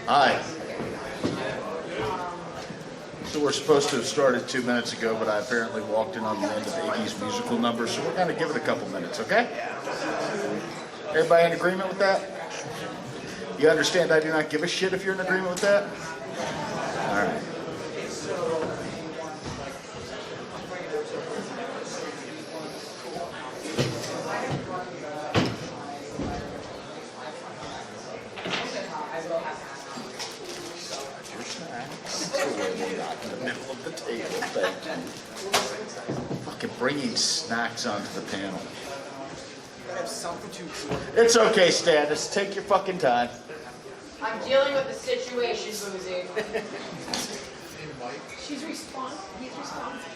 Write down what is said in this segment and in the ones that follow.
Hi. So we're supposed to have started 2 minutes ago, but I apparently walked in on the end of Iggy's musical number, so we're going to give it a couple minutes, okay? Everybody in agreement with that? You understand I do not give a shit if you're in agreement with that? All right. In the middle of the table, thank you. Fucking bringing snacks onto the panel. It's okay, Status. Take your fucking time. I'm dealing with the situation, Boozy. She's responsive. He's responsive.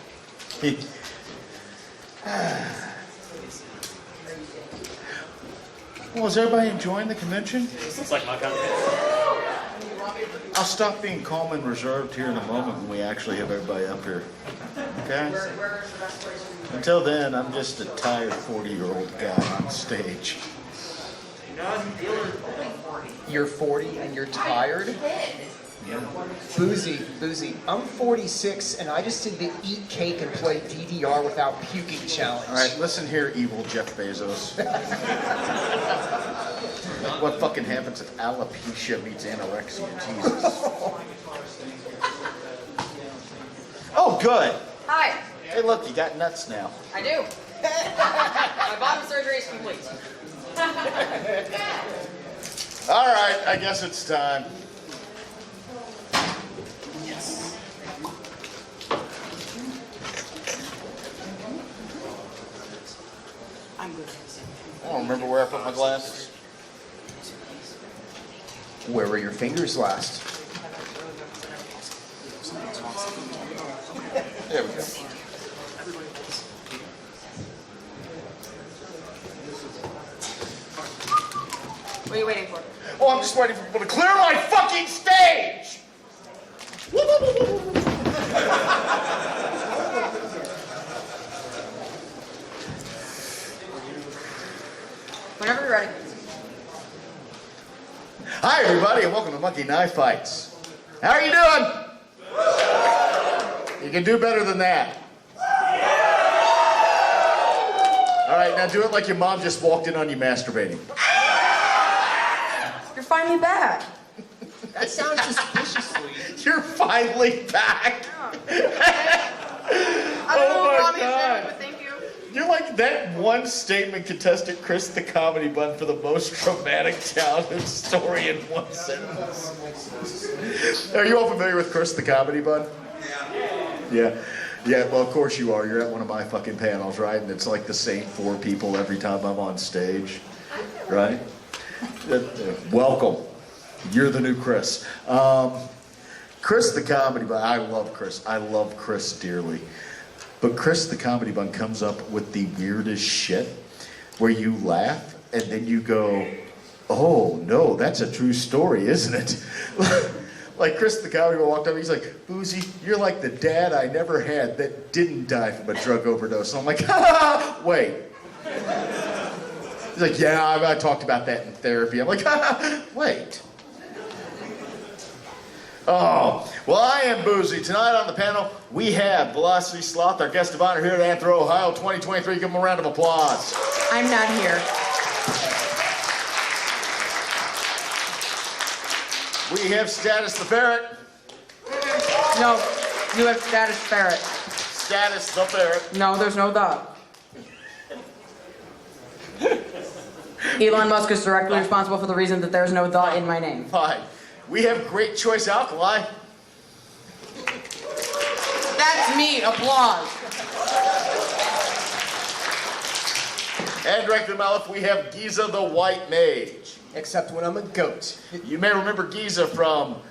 Well, is everybody enjoying the convention? It's like my kind of I'll stop being calm and reserved here in a moment when we actually have everybody up here. Okay? Where's the best place for you? Until then, I'm just a tired 40-year-old guy on stage. You're 40 and you're tired? Boozy. I'm 46 and I just did the eat cake and play DDR without puking challenge. All right, listen here, evil Jeff Bezos. What fucking happens if alopecia meets anorexia? Jesus. Oh, good. Hi. Hey, look, you got nuts now. I do. My bottom surgery is complete. All right, I guess it's time. I'm good. I don't remember where I put my glasses. Where were your fingers last? There we go. What are you waiting for? Oh, I'm just waiting for people to clear my fucking stage! Whenever you're ready. Hi, everybody, and welcome to Monkey Knife Fights. How are you doing? You can do better than that. All right, now do it like your mom just walked in on you masturbating. You're finally back. That sounds suspiciously. You're finally back. I don't know Oh what my mommy God. said, but thank you. You're like that one statement contestant, Chris the Comedy Bun, for the most dramatic childhood story in one sentence. Are you all familiar with Chris the Comedy Bun? Yeah. Yeah, well, of course you are. You're at one of my fucking panels, right? And it's like the same 4 people every time I'm on stage, right? Welcome. You're the new Chris. Chris the Comedy Bun. I love Chris. I love Chris dearly. But Chris the Comedy Bun comes up with the weirdest shit where you laugh and then you go, oh, no, that's a true story, isn't it? Like Chris the Comedy Bun walked up, he's like, Boozy, you're like the dad I never had that didn't die from a drug overdose. And I'm like, ha, wait. He's like, yeah, I talked about that in therapy. I'm like, ha, wait. Oh, well, I am Boozy. Tonight on the panel, we have Velocity Sloth, our guest of honor here at AnthrOhio 2023. Give him a round of applause. I'm not here. We have Status the Ferret. No, you have Status Ferret. Status the Ferret. No, there's no the. Elon Musk is directly responsible for the reason that there's no the in my name. Hi. We have Great Choice Alkali. That's me. Applause. And director Malif, we have Giza the White Mage. Except when I'm a goat. You may remember Giza from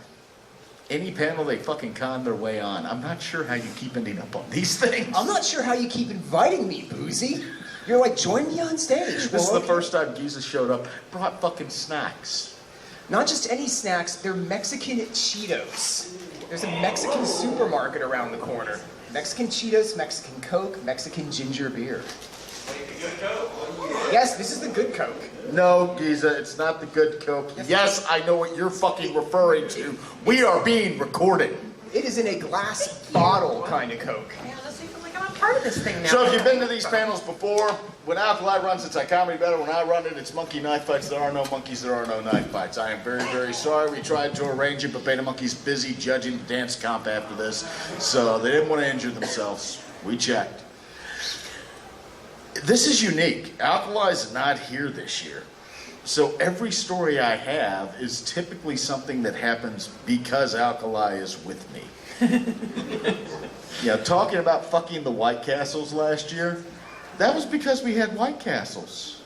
any panel they fucking con their way on. I'm not sure how you keep ending up on these things. I'm not sure how you keep inviting me, Boozy. You're like, join me on stage. This is the first time Giza showed up, brought fucking snacks. Not just any snacks, they're Mexican Cheetos. There's a Mexican supermarket around the corner. Mexican Cheetos, Mexican Coke, Mexican ginger beer. Yes, this is the good Coke. No, Giza, it's not the good Coke. Yes, I know what you're fucking referring to. We are being recorded. It is in a glass bottle kind of Coke. Yeah, let's see if I'm part of this thing now. So if you've been to these panels before, when Alkali runs, it's like comedy better. When I run it, it's monkey knife fights. There are no monkeys, there are no knife fights. I am very, very sorry. We tried to arrange it, but Beta Monkey's busy judging the dance comp after this, so they didn't want to injure themselves. We checked. This is unique. Alkali is not here this year. So every story I have is typically something that happens because Alkali is with me. Yeah, talking about fucking the White Castles last year, that was because we had White Castles.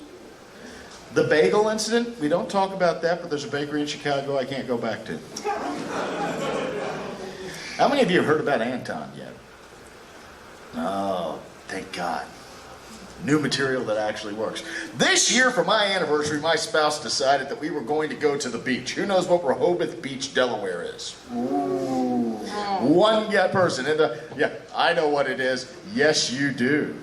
The bagel incident, we don't talk about that, but there's a bakery in Chicago I can't go back to. How many of you have heard about Anton yet? Oh, thank God. New material that actually works. This year for my anniversary, my spouse decided that we were going to go to the beach. Who knows what Rehoboth Beach, Delaware is? Ooh. One person. Yeah, I know what it is. Yes, you do.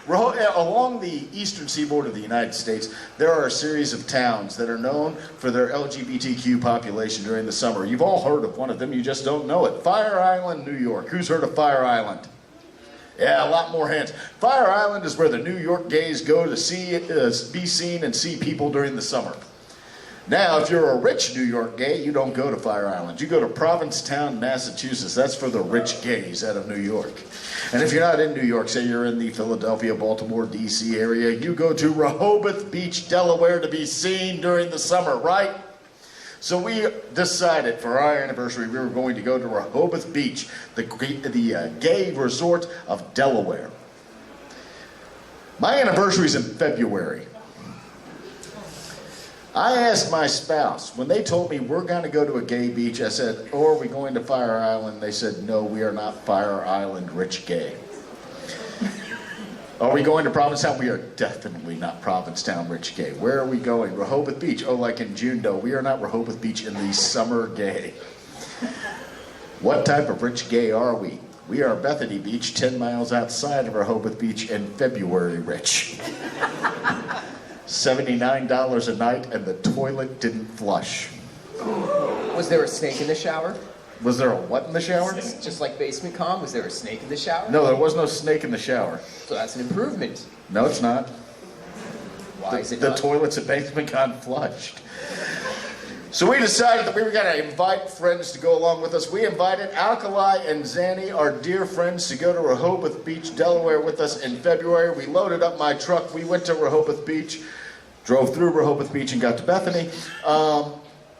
Along the eastern seaboard of the United States, there are a series of towns that are known for their LGBTQ population during the summer. You've all heard of one of them, you just don't know it. Fire Island, New York. Who's heard of Fire Island? Yeah, a lot more hands. Fire Island is where the New York gays go to be seen and see people during the summer. Now, if you're a rich New York gay, you don't go to Fire Island. You go to Provincetown, Massachusetts. That's for the rich gays out of New York. And if you're not in New York, say you're in the Philadelphia, Baltimore, D.C. area, you go to Rehoboth Beach, Delaware to be seen during the summer, right? So we decided for our anniversary we were going to go to Rehoboth Beach, the gay resort of Delaware. My anniversary is in February. I asked my spouse, when they told me we're going to go to a gay beach, I said, oh, are we going to Fire Island? They said, no, we are not Fire Island rich gay. Are we going to Provincetown? We are definitely not Provincetown rich gay. Where are we going? Rehoboth Beach. Oh, like in June? No, we are not Rehoboth Beach in the summer gay. What type of rich gay are we? We are Bethany Beach, 10 miles outside of Rehoboth Beach in February rich. $79 a night and the toilet didn't flush. Was there a snake in the shower? Was there a what in the shower? Just like Basement Com, was there a snake in the shower? No, there was no snake in the shower. So that's an improvement. No, it's not. Why is it The not? toilets at Basement got flushed. So we decided that we were going to invite friends to go along with us. We invited Alkali and Zanny, our dear friends, to go to Rehoboth Beach, Delaware with us in February. We loaded up my truck. We went to Rehoboth Beach, drove through Rehoboth Beach and got to Bethany.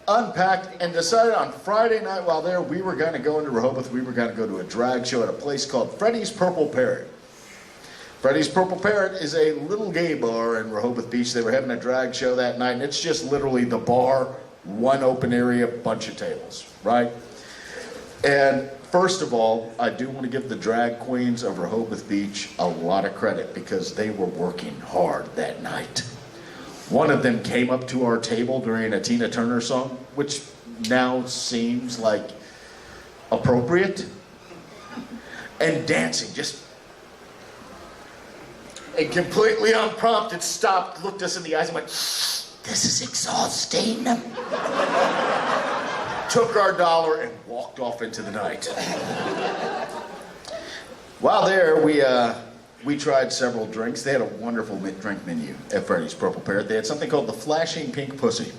Unpacked and decided on Friday night while there we were going to go into Rehoboth. We were going to go to a drag show at a place called Freddy's Purple Parrot. Freddy's Purple Parrot is a little gay bar in Rehoboth Beach. They were having a drag show that night, and it's just literally the bar, one open area, bunch of tables, right? And first of all, I do want to give the drag queens of Rehoboth Beach a lot of credit because they were working hard that night. One of them came up to our table during a Tina Turner song, which now seems like appropriate, and dancing, just and completely unprompted, stopped, looked us in the eyes and went, this is exhausting. Took our $1 and walked off into the night. While there, we tried several drinks. They had a wonderful drink menu at Freddy's Purple Parrot. They had something called the Flashing Pink Pussy.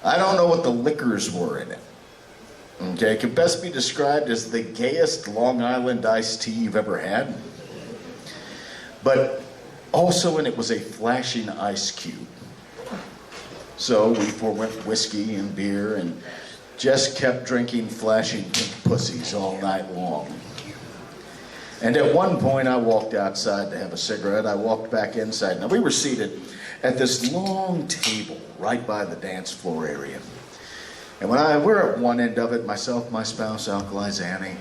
I don't know what the liquors were in it. Okay, it can best be described as the gayest Long Island iced tea you've ever had. But also in it was a flashing ice cube. So we forwent whiskey and beer and just kept drinking flashing pink pussies all night long. And at one point, I walked outside to have a cigarette. I walked back inside. Now, we were seated at this long table right by the dance floor area. And we're at one end of it, myself, my spouse, Alkali, Zanny.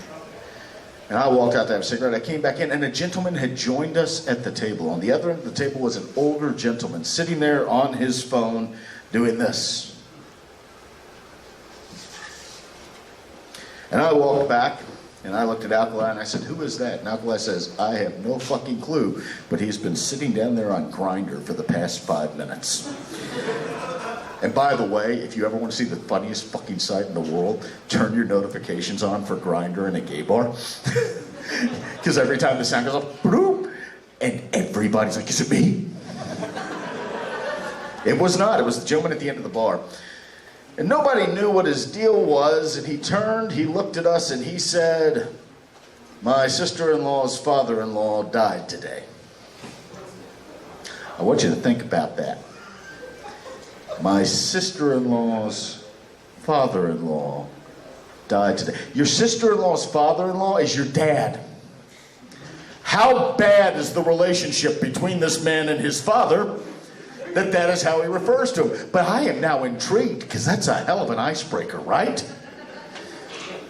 And I walked out to have a cigarette. I came back in, and a gentleman had joined us at the table. On the other end of the table was an older gentleman sitting there on his phone doing this. And I walked back. And I looked at Alkali and I said, who is that? And Alkali says, I have no fucking clue, but he's been sitting down there on Grindr for the past 5 minutes. And by the way, if you ever want to see the funniest fucking site in the world, turn your notifications on for Grindr in a gay bar. Because every time the sound goes up, bloop, and everybody's like, is it me? It was not. It was the gentleman at the end of the bar. And nobody knew what his deal was, and he turned, he looked at us, and he said, my sister-in-law's father-in-law died today. I want you to think about that. My sister-in-law's father-in-law died today. Your sister-in-law's father-in-law is your dad. How bad is the relationship between this man and his father that is how he refers to him? But I am now intrigued, because that's a hell of an icebreaker, right?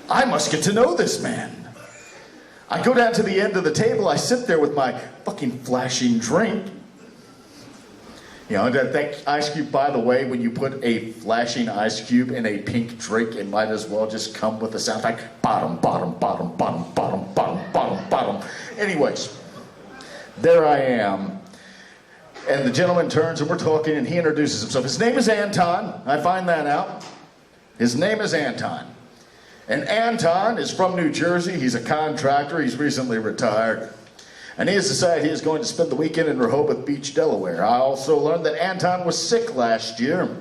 I must get to know this man. I go down to the end of the table, I sit there with my fucking flashing drink. You know, that ice cube, by the way, when you put a flashing ice cube in a pink drink, it might as well just come with a sound like bottom, bottom, bottom, bottom, bottom, bottom, bottom, bottom. Anyways, there I am. And the gentleman turns and we're talking and he introduces himself. His name is Anton. I find that out. His name is Anton. And Anton is from New Jersey. He's a contractor. He's recently retired. And he has decided he is going to spend the weekend in Rehoboth Beach, Delaware. I also learned that Anton was sick last year.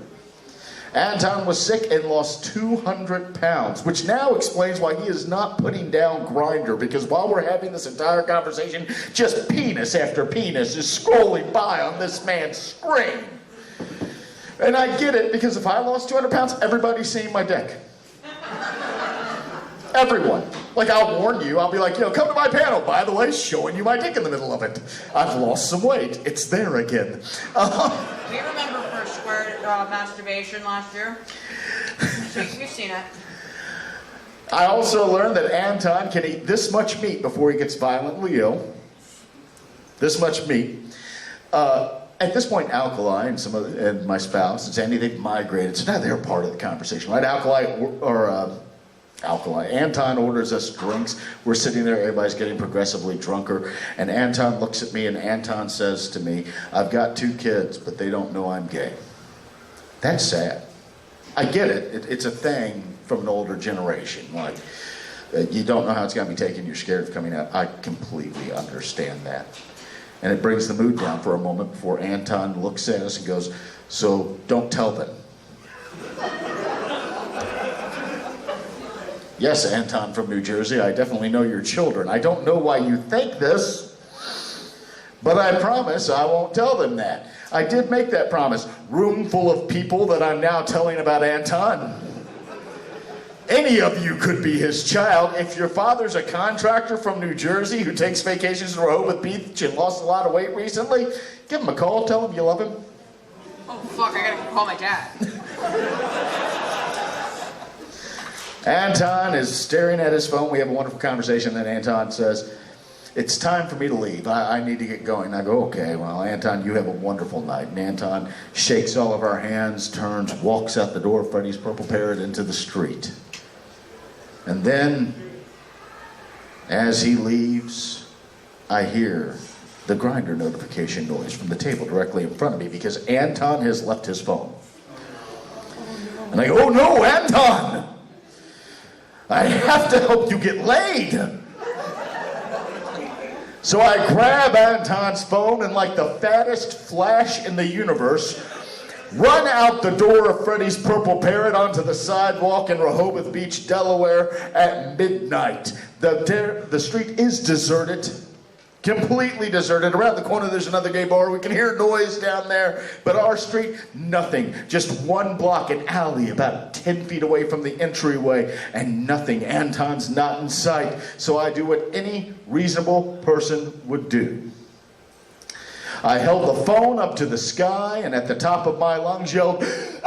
Anton was sick and lost 200 pounds, which now explains why he is not putting down Grindr, because while we're having this entire conversation, just penis after penis is scrolling by on this man's screen. And I get it, because if I lost 200 pounds, everybody's seeing my dick. Everyone. Like, I'll warn you, I'll be like, come to my panel, by the way, showing you my dick in the middle of it. I've lost some weight. It's there again. Do you remember first square masturbation last year? You've seen it. I also learned that Anton can eat this much meat before he gets violently ill. This much meat. At this point, Alkali and my spouse and Sandy, they've migrated, so now they're part of the conversation, right? Anton orders us drinks. We're sitting there, everybody's getting progressively drunker, and Anton looks at me and Anton says to me, I've got 2 kids, but they don't know I'm gay. That's sad. I get it. It's a thing from an older generation. Like, you don't know how it's going to be taken, you're scared of coming out. I completely understand that. And it brings the mood down for a moment before Anton looks at us and goes, so don't tell them. Yes, Anton from New Jersey, I definitely know your children. I don't know why you think this, but I promise I won't tell them that. I did make that promise. Room full of people that I'm now telling about Anton. Any of you could be his child. If your father's a contractor from New Jersey who takes vacations to Rehoboth Beach and lost a lot of weight recently, give him a call, tell him you love him. Oh, fuck, I gotta call my dad. Anton is staring at his phone. We have a wonderful conversation. Then Anton says, it's time for me to leave. I need to get going. I go, okay, well, Anton, you have a wonderful night. And Anton shakes all of our hands, turns, walks out the door of Freddy's Purple Parrot into the street. And then, as he leaves, I hear the Grindr notification noise from the table directly in front of me, because Anton has left his phone. And I go, oh no, Anton! I have to help you get laid. So I grab Anton's phone and, like the fattest flash in the universe, run out the door of Freddy's Purple Parrot onto the sidewalk in Rehoboth Beach, Delaware at midnight. The street is deserted. Completely deserted. Around the corner there's another gay bar. We can hear noise down there. But our street, nothing. Just one block, an alley about 10 feet away from the entryway, and nothing. Anton's not in sight. So I do what any reasonable person would do. I held the phone up to the sky and at the top of my lungs yelled, Anton!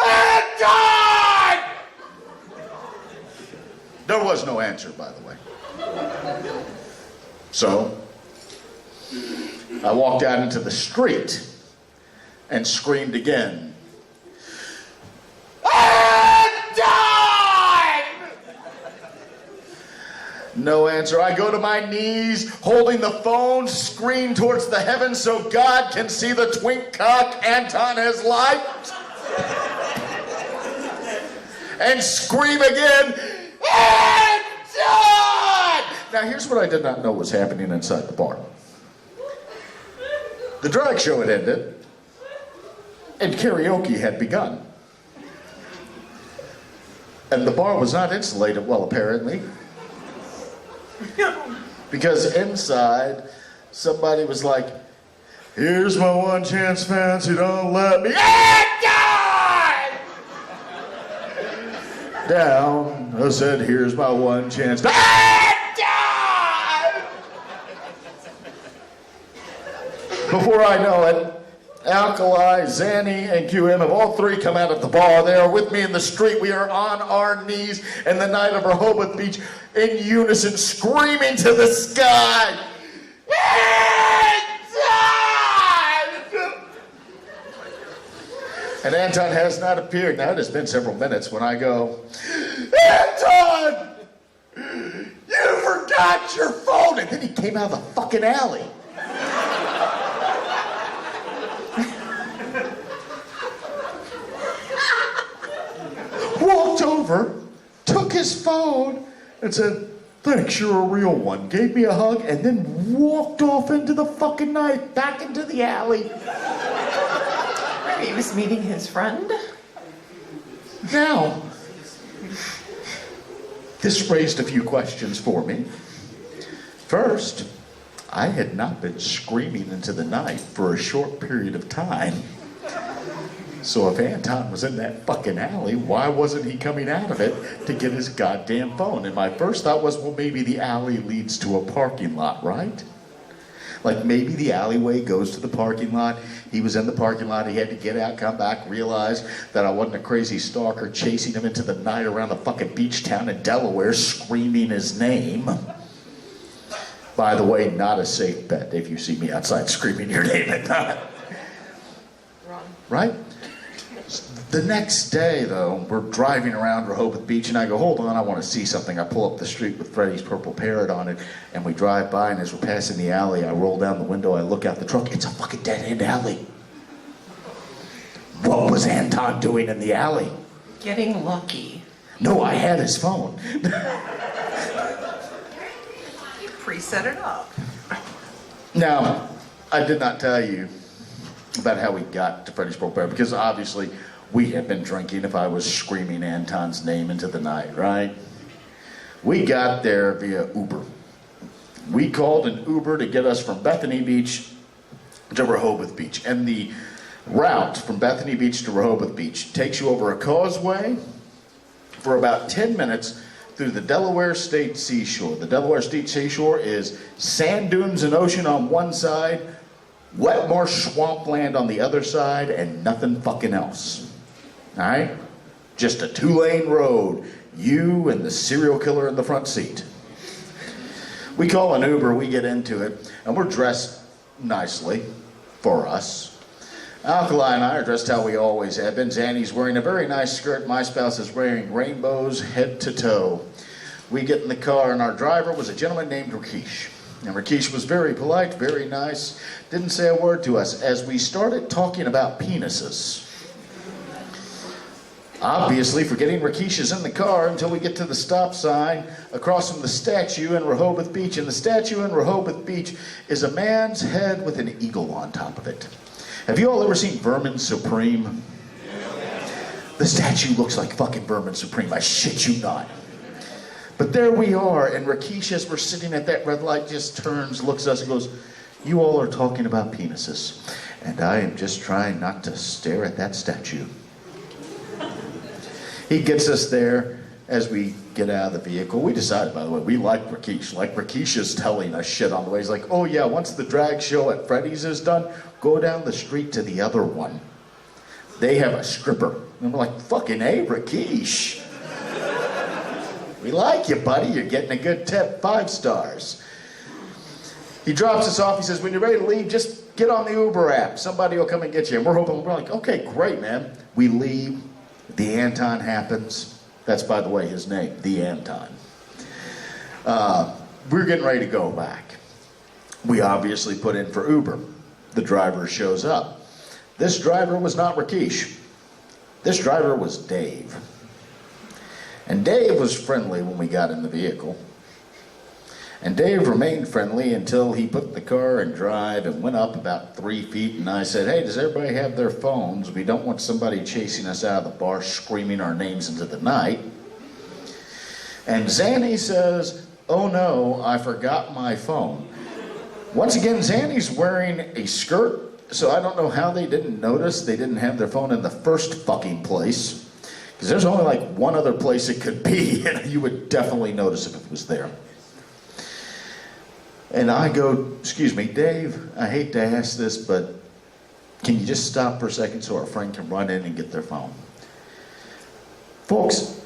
There was no answer, by the way. So I walked out into the street and screamed again. Anton! No answer. I go to my knees, holding the phone screen towards the heavens so God can see the twink cock Anton has liked. And scream again, Anton! Now here's what I did not know was happening inside the bar. The drag show had ended, and karaoke had begun. And the bar was not insulated well, apparently. Because inside, somebody was like, here's my one chance, fancy, don't let me die! Down, I said, here's my one chance, die! Before I know it, Alkali, Zanny, and QM have all three come out of the bar. They are with me in the street. We are on our knees in the night of Rehoboth Beach in unison, screaming to the sky. Anton! And Anton has not appeared. Now it has been several minutes when I go, Anton! You forgot your phone! And then he came out of the fucking alley. Walked over, took his phone, and said, thanks, you're a real one. Gave me a hug, and then walked off into the fucking night, back into the alley. Maybe he was meeting his friend. Now, this raised a few questions for me. First, I had not been screaming into the night for a short period of time. So if Anton was in that fucking alley, why wasn't he coming out of it to get his goddamn phone? And my first thought was, well, maybe the alley leads to a parking lot, right? Like maybe the alleyway goes to the parking lot. He was in the parking lot. He had to get out, come back, realize that I wasn't a crazy stalker chasing him into the night around the fucking beach town in Delaware, screaming his name. By the way, not a safe bet if you see me outside screaming your name at night. Right? The next day, though, we're driving around Rehoboth Beach, and I go, hold on, I want to see something. I pull up the street with Freddie's purple parrot on it, and we drive by, and as we're passing the alley, I roll down the window, I look out the truck. It's a fucking dead-end alley. What was Anton doing in the alley? Getting lucky. No, I had his phone. You pre-set it up. Now, I did not tell you about how we got to Freddie's purple parrot, because obviously we had been drinking if I was screaming Anton's name into the night, right? We got there via Uber. We called an Uber to get us from Bethany Beach to Rehoboth Beach. And the route from Bethany Beach to Rehoboth Beach takes you over a causeway for about 10 minutes through the Delaware State seashore. The Delaware State seashore is sand dunes and ocean on one side, wet marsh swampland on the other side, and nothing fucking else. All right? Just a 2-lane road. You and the serial killer in the front seat. We call an Uber, we get into it, and we're dressed nicely for us. Alkali and I are dressed how we always have been. Zanny's wearing a very nice skirt. My spouse is wearing rainbows head to toe. We get in the car, and our driver was a gentleman named Rakesh. And Rakesh was very polite, very nice, didn't say a word to us as we started talking about penises. Obviously, forgetting Rakesh is in the car until we get to the stop sign across from the statue in Rehoboth Beach. And the statue in Rehoboth Beach is a man's head with an eagle on top of it. Have you all ever seen Vermin Supreme? The statue looks like fucking Vermin Supreme, I shit you not. But there we are, and Rakesh, as we're sitting at that red light, just turns, looks at us, and goes, you all are talking about penises, and I am just trying not to stare at that statue. He gets us there as we get out of the vehicle. We decided, by the way, we like Rakesh. Like, Rakesh is telling us shit on the way. He's like, oh yeah, once the drag show at Freddy's is done, go down the street to the other one. They have a stripper. And we're like, fucking A, Rakesh. We like you, buddy. You're getting a good tip, 5 stars. He drops us off. He says, when you're ready to leave, just get on the Uber app. Somebody will come and get you. And we're like, okay, great, man. We leave. The Anton happens. That's, by the way, his name, the Anton. We're getting ready to go back. We obviously put in for Uber. The driver shows up. This driver was not Rakesh. This driver was Dave. And Dave was friendly when we got in the vehicle. And Dave remained friendly until he put the car in drive and went up about 3 feet, and I said, hey, does everybody have their phones? We don't want somebody chasing us out of the bar screaming our names into the night. And Zanny says, oh no, I forgot my phone. Once again, Zanny's wearing a skirt, so I don't know how they didn't notice they didn't have their phone in the first fucking place. Because there's only like one other place it could be, and you would definitely notice if it was there. And I go, excuse me, Dave, I hate to ask this, but can you just stop for a second so our friend can run in and get their phone? Folks,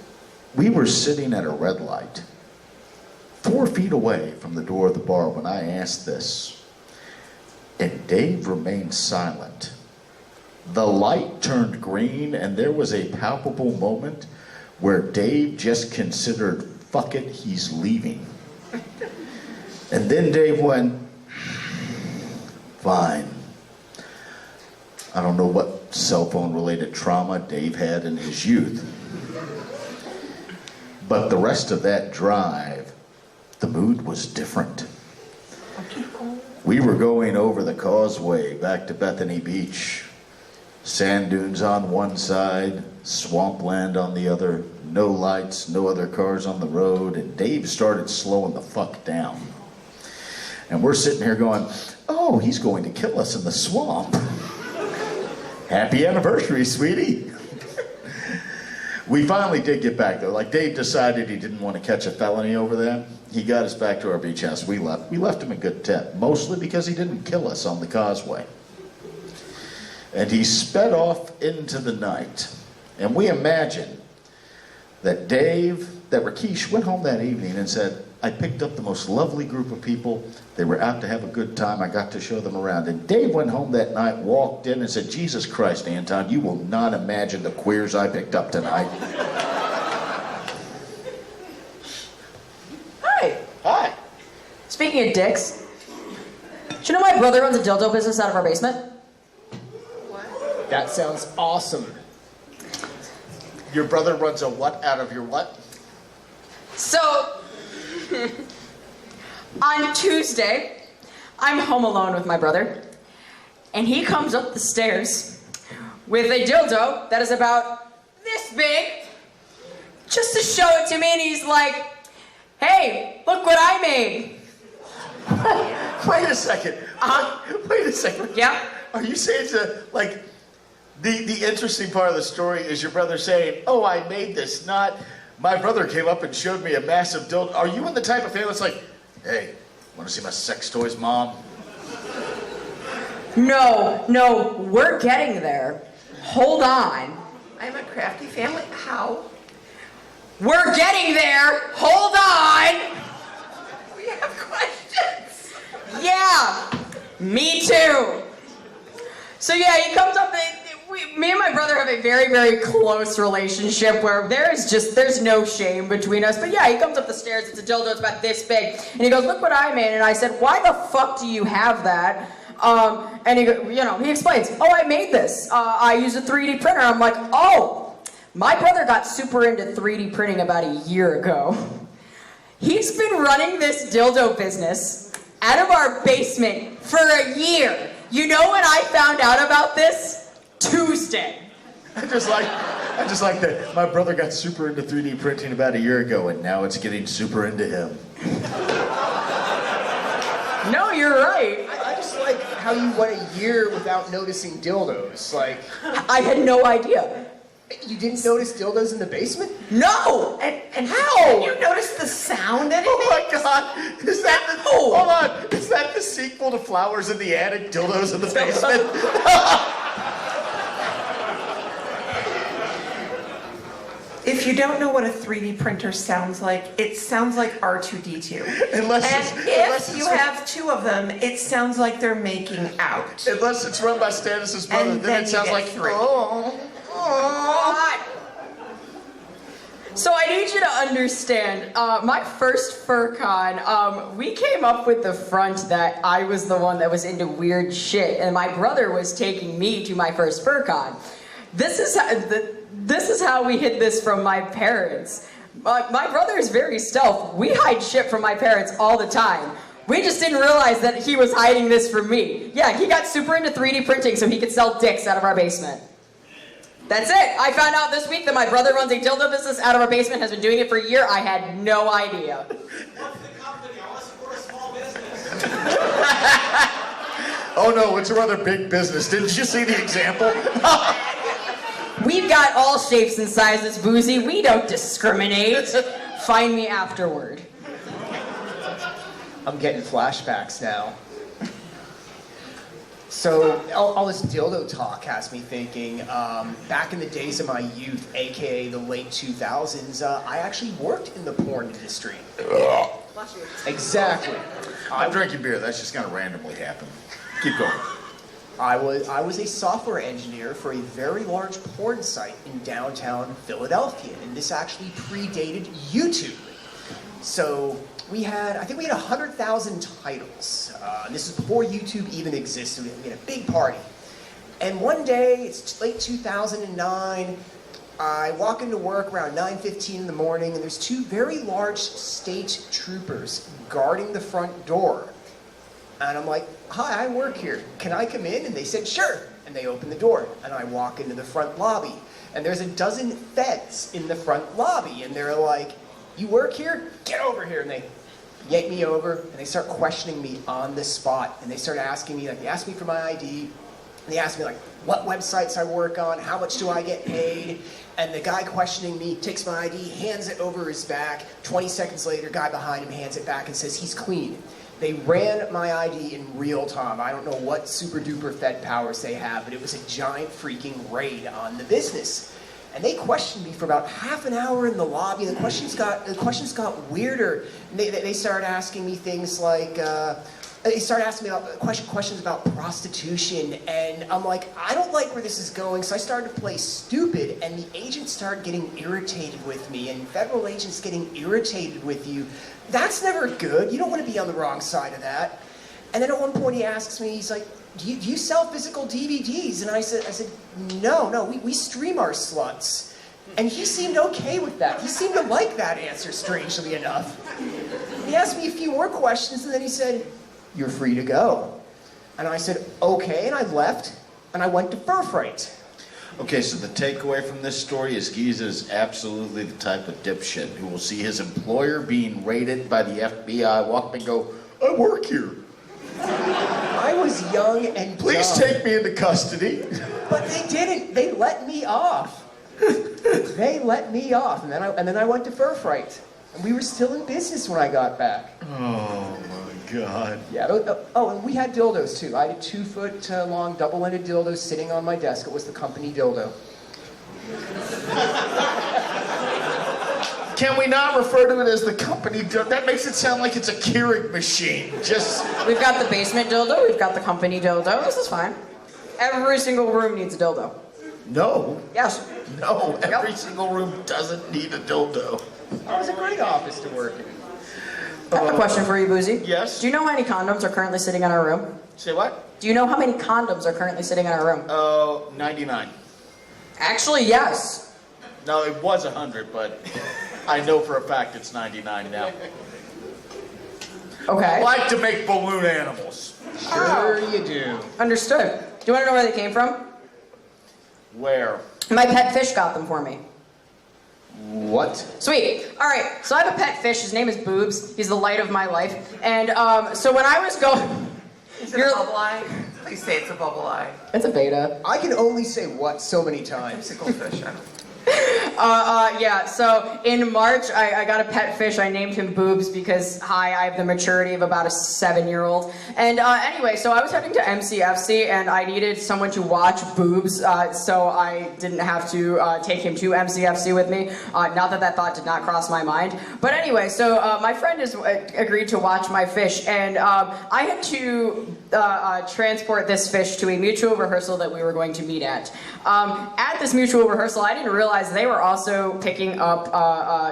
we were sitting at a red light, 4 feet away from the door of the bar when I asked this, and Dave remained silent. The light turned green, and there was a palpable moment where Dave just considered, fuck it, he's leaving. And then Dave went, fine. I don't know what cell phone related trauma Dave had in his youth. But the rest of that drive, the mood was different. We were going over the causeway back to Bethany Beach. Sand dunes on one side, swampland on the other, no lights, no other cars on the road, and Dave started slowing the fuck down. And we're sitting here going, oh, he's going to kill us in the swamp. Happy anniversary, sweetie. We finally did get back though. Like Dave decided he didn't want to catch a felony over that. He got us back to our beach house. We left. We left him a good tip, mostly because he didn't kill us on the causeway. And he sped off into the night. And we imagine that Rakesh went home that evening and said, I picked up the most lovely group of people. They were out to have a good time. I got to show them around. And Dave went home that night, walked in and said, Jesus Christ, Anton, you will not imagine the queers I picked up tonight. Hi. Hi. Speaking of dicks, do you know my brother runs a dildo business out of our basement? That sounds awesome. Your brother runs a what out of your what? So, on Tuesday, I'm home alone with my brother, and he comes up the stairs with a dildo that is about this big, just to show it to me, and he's like, hey, look what I made. Wait a second. Wait a second. Yeah? Are you saying like, the interesting part of the story is your brother saying, oh, I made this, not my brother came up and showed me a massive dildo. Are you in the type of family that's like, hey, want to see my sex toys, Mom? No, we're getting there. Hold on. I'm a crafty family. How? We're getting there. Hold on. We have questions. Yeah, me too. So yeah, he comes up, me and my brother have a very, very close relationship where there's no shame between us. But yeah, he comes up the stairs, it's a dildo, it's about this big. And he goes, look what I made. And I said, why the fuck do you have that? And he explains, oh, I made this. I use a 3D printer. I'm like, oh, my brother got super into 3D printing about a year ago. He's been running this dildo business out of our basement for a year. You know when I found out about this? Tuesday. I just like that. My brother got super into 3D printing about a year ago, and now it's getting super into him. No, you're right. I just like how you went a year without noticing dildos. Like, I had no idea. you didn't notice dildos in the basement? No! And how? You notice the sound that it Oh my makes? God! Is that the, hold on? Is that the sequel to Flowers in the Attic? Dildos in the basement? If you don't know what a 3D printer sounds like, it sounds like R2-D2. Unless And if you have two of them, it sounds like they're making out. Unless it's run by Stannis' brother, And then then it you sounds get like three. oh. So I need you to understand, my first FurCon, we came up with the front that I was the one that was into weird shit, and my brother was taking me to my first FurCon. This is how we hid this from my parents. My brother is very stealth. We hide shit from my parents all the time. We just didn't realize that he was hiding this from me. Yeah, he got super into 3D printing so he could sell dicks out of our basement. That's it. I found out this week that my brother runs a dildo business out of our basement, has been doing it for a year. I had no idea. What's the company? I want to support a small business. Oh no, it's a rather big business. Didn't you see the example? We've got all shapes and sizes, Boozy. We don't discriminate. Find me afterward. I'm getting flashbacks now. So all this dildo talk has me thinking, back in the days of my youth, aka the late 2000s, I actually worked in the porn industry. Exactly. I'm drinking beer. That's just gonna randomly happen. Keep going. I was a software engineer for a very large porn site in downtown Philadelphia, and this actually predated YouTube. So I think we had 100,000 titles. This is before YouTube even existed. We had a big party. And one day, it's late 2009, I walk into work around 9:15 in the morning, and there's two very large state troopers guarding the front door. And I'm like, hi, I work here. Can I come in? And they said, sure. And they open the door. And I walk into the front lobby. And there's a dozen feds in the front lobby. And they're like, you work here? Get over here. And they yank me over. And they start questioning me on the spot. And they start asking me, like, they ask me for my ID. And they ask me, like, what websites I work on. How much do I get paid? And the guy questioning me takes my ID, hands it over his back. 20 seconds later, guy behind him hands it back and says, he's clean. They ran my ID in real time. I don't know what super duper Fed powers they have, but it was a giant freaking raid on the business. And they questioned me for about half an hour in the lobby. The questions got weirder. And they started asking me things like, they started asking me about questions about prostitution, and I'm like, I don't like where this is going, so I started to play stupid, and the agents started getting irritated with me, and federal agents getting irritated with you. That's never good. You don't want to be on the wrong side of that. And then at one point he asks me, he's like, do you sell physical DVDs? And I said, no, we stream our sluts. And he seemed okay with that. He seemed to like that answer, strangely enough. He asked me a few more questions, and then he said, you're free to go. And I said, okay, and I left, and I went to Fur Freight. Okay, so the takeaway from this story is Giza is absolutely the type of dipshit who will see his employer being raided by the FBI, walk up and go, I work here. I was young and Please dumb. take me into custody. But they didn't. They let me off. They let me off, and then I went to Fur Freight. And we were still in business when I got back. Oh my God. Yeah. Oh, and we had dildos too. I had a 2-foot long double-ended dildo sitting on my desk. It was the company dildo. Can we not refer to it as the company dildo? That makes it sound like it's a Keurig machine. We've got the basement dildo, we've got the company dildo. This is fine. Every single room needs a dildo. No. Yes. No, every single room doesn't need a dildo. It was a great office to work in. I have a question for you, Boozy. Yes? Do you know how many condoms are currently sitting in our room? Say what? Do you know how many condoms are currently sitting in our room? 99. Actually, yes. No, it was 100, but I know for a fact it's 99 now. Okay. I like to make balloon animals. Sure you do. Understood. Do you want to know where they came from? Where? My pet fish got them for me. What? Sweet. All right. So I have a pet fish. His name is Boobs. He's the light of my life. And so when I was going... Is it a bubble eye? Please say it's a bubble eye. It's a beta. I can only say what so many times. Icicle fish. Yeah, so in March, I got a pet fish. I named him Boobs because, I have the maturity of about a 7-year-old. And anyway, so I was heading to MCFC, and I needed someone to watch Boobs, so I didn't have to take him to MCFC with me. Not that thought did not cross my mind. But anyway, so my friend has agreed to watch my fish, and I had to transport this fish to a mutual rehearsal that we were going to meet at. At this mutual rehearsal, I didn't realize they were also picking up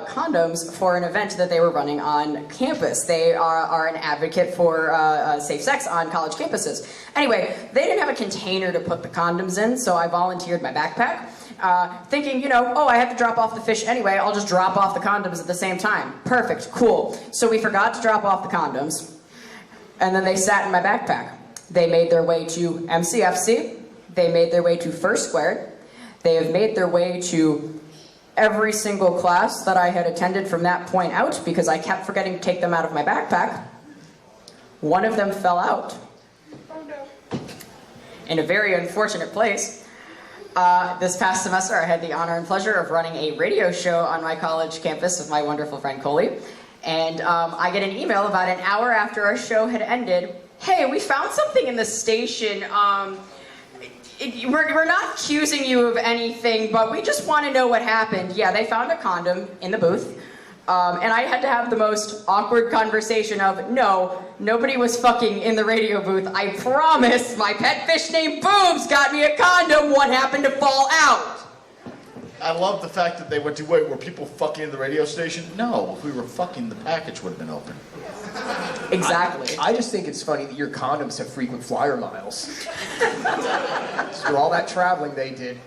condoms for an event that they were running on campus. They are an advocate for safe sex on college campuses. Anyway, they didn't have a container to put the condoms in, so I volunteered my backpack. Thinking, you know, oh, I have to drop off the fish anyway, I'll just drop off the condoms at the same time. Perfect, cool. So we forgot to drop off the condoms, and then they sat in my backpack. They made their way to MCFC, they made their way to First Squared, they have made their way to every single class that I had attended from that point out because I kept forgetting to take them out of my backpack. One of them fell out. Oh no. In a very unfortunate place. This past semester, I had the honor and pleasure of running a radio show on my college campus with my wonderful friend Coley. And I get an email about an hour after our show had ended. Hey, we found something in the station. We're not accusing you of anything, but we just want to know what happened. Yeah, they found a condom in the booth. And I had to have the most awkward conversation of, no, nobody was fucking in the radio booth. I promise my pet fish named Boobs got me a condom. What happened to fall out? I love the fact that they went to, wait, were people fucking in the radio station? No, if we were fucking, the package would have been open. Exactly. I just think it's funny that your condoms have frequent flyer miles. After all that traveling they did.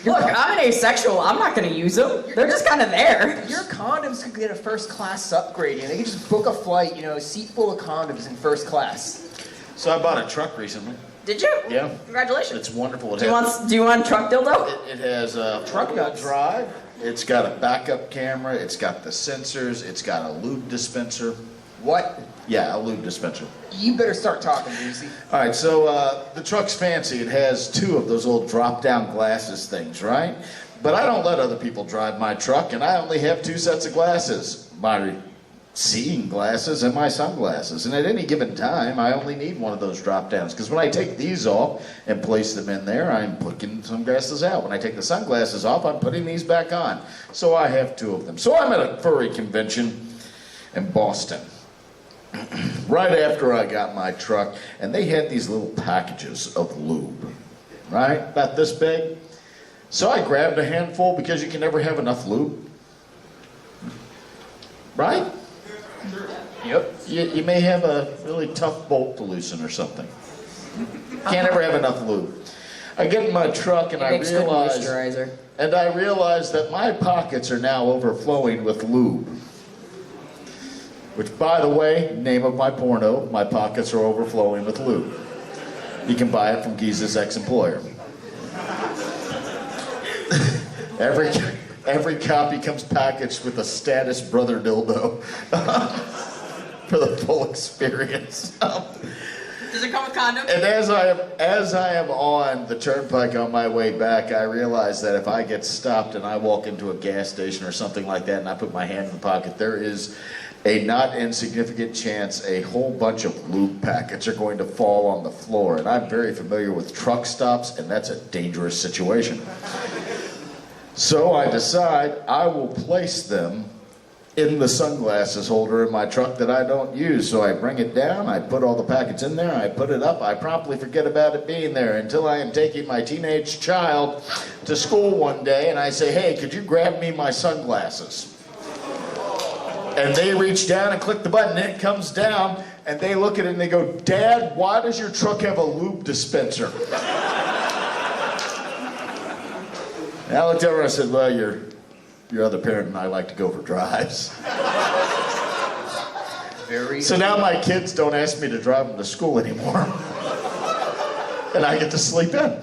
Look, I'm an asexual. I'm not going to use them. They're just kind of there. Your condoms could get a first class upgrade. You know, they could just book a flight, you know, a seat full of condoms in first class. So I bought a truck recently. Did you? Yeah. Congratulations. It's wonderful. Do you want a truck dildo? It has a Truck front-wheel nuts. drive. It's got a backup camera. It's got the sensors. It's got a lube dispenser. What? Yeah, a lube dispenser. You better start talking, Lucy. All right, so the truck's fancy. It has 2 of those little drop-down glasses things, right? But I don't let other people drive my truck, and I only have 2 sets of glasses. My seeing glasses and my sunglasses. And at any given time, I only need one of those drop-downs. Because when I take these off and place them in there, I'm putting sunglasses out. When I take the sunglasses off, I'm putting these back on. So I have 2 of them. So I'm at a furry convention in Boston. Right after I got my truck, and they had these little packages of lube, right? About this big. So I grabbed a handful because you can never have enough lube. Right? Yep. You may have a really tough bolt to loosen or something. Can't ever have enough lube. I get in my truck and I realize that my pockets are now overflowing with lube. Which, by the way, name of my porno, my pockets are overflowing with lube. You can buy it from Giza's ex-employer. Every copy comes packaged with a status brother dildo for the full experience. Does it come with condoms? And as I am on the turnpike on my way back, I realize that if I get stopped and I walk into a gas station or something like that and I put my hand in the pocket, there is a not insignificant chance a whole bunch of lube packets are going to fall on the floor. And I'm very familiar with truck stops, and that's a dangerous situation. So I decide I will place them in the sunglasses holder in my truck that I don't use. So I bring it down, I put all the packets in there, I put it up, I promptly forget about it being there until I am taking my teenage child to school one day and I say, hey, could you grab me my sunglasses? And they reach down and click the button, and it comes down, and they look at it and they go, Dad, why does your truck have a lube dispenser? And I looked over and I said, well, your other parent and I like to go for drives. So now my kids don't ask me to drive them to school anymore. And I get to sleep in.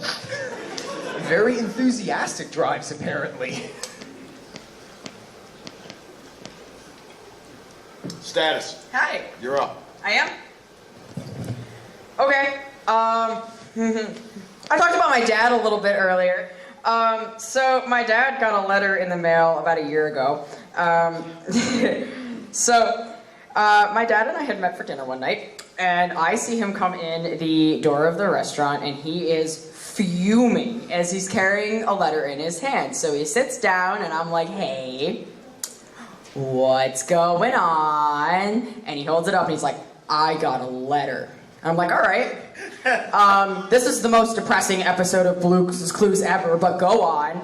Very enthusiastic drives, apparently. Status. Hi. You're up. I am? Okay. I talked about my dad a little bit earlier. So my dad got a letter in the mail about a year ago. My dad and I had met for dinner one night, and I see him come in the door of the restaurant, and he is fuming as he's carrying a letter in his hand. So he sits down, and I'm like, hey, what's going on? And he holds it up, and he's like, I got a letter. And I'm like, all right. This is the most depressing episode of Blue's Clues ever, but go on.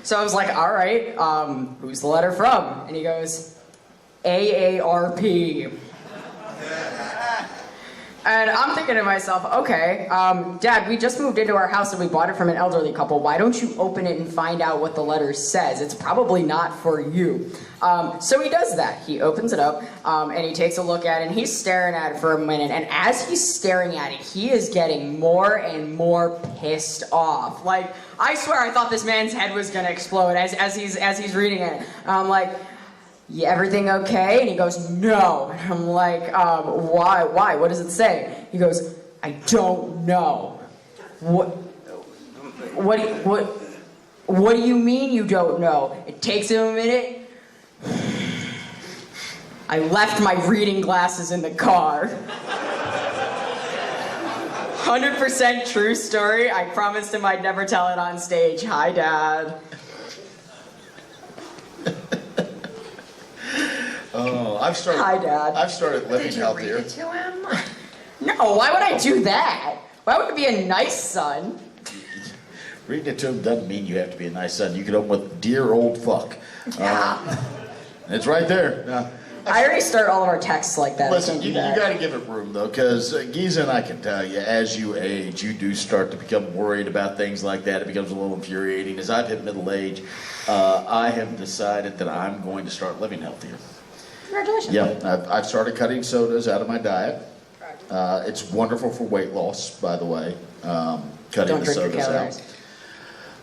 So I was like, all right, who's the letter from? And he goes, AARP. And I'm thinking to myself, okay, Dad, we just moved into our house and we bought it from an elderly couple. Why don't you open it and find out what the letter says? It's probably not for you. So he does that. He opens it up and he takes a look at it and he's staring at it for a minute. And as he's staring at it, he is getting more and more pissed off. Like, I swear I thought this man's head was gonna explode as he's reading it. I'm like, yeah, everything okay? And he goes, no. And I'm like, why? What does it say? He goes, I don't know. What do you mean you don't know? It takes him a minute. I left my reading glasses in the car. 100% true story. I promised him I'd never tell it on stage. Hi, Dad. Oh, Hi, Dad. I've started living healthier. Read it to him? No, why would I do that? Why would it be a nice son? Reading it to him doesn't mean you have to be a nice son. You can open with dear old fuck. It's right there. I already start all of our texts like that. Listen, you got to give it room though, because Giza and I can tell you, as you age, you do start to become worried about things like that. It becomes a little infuriating. As I've hit middle age, I have decided that I'm going to start living healthier. Congratulations. Yeah, I've started cutting sodas out of my diet. It's wonderful for weight loss, by the way. Cutting Don't the drink your sodas calories.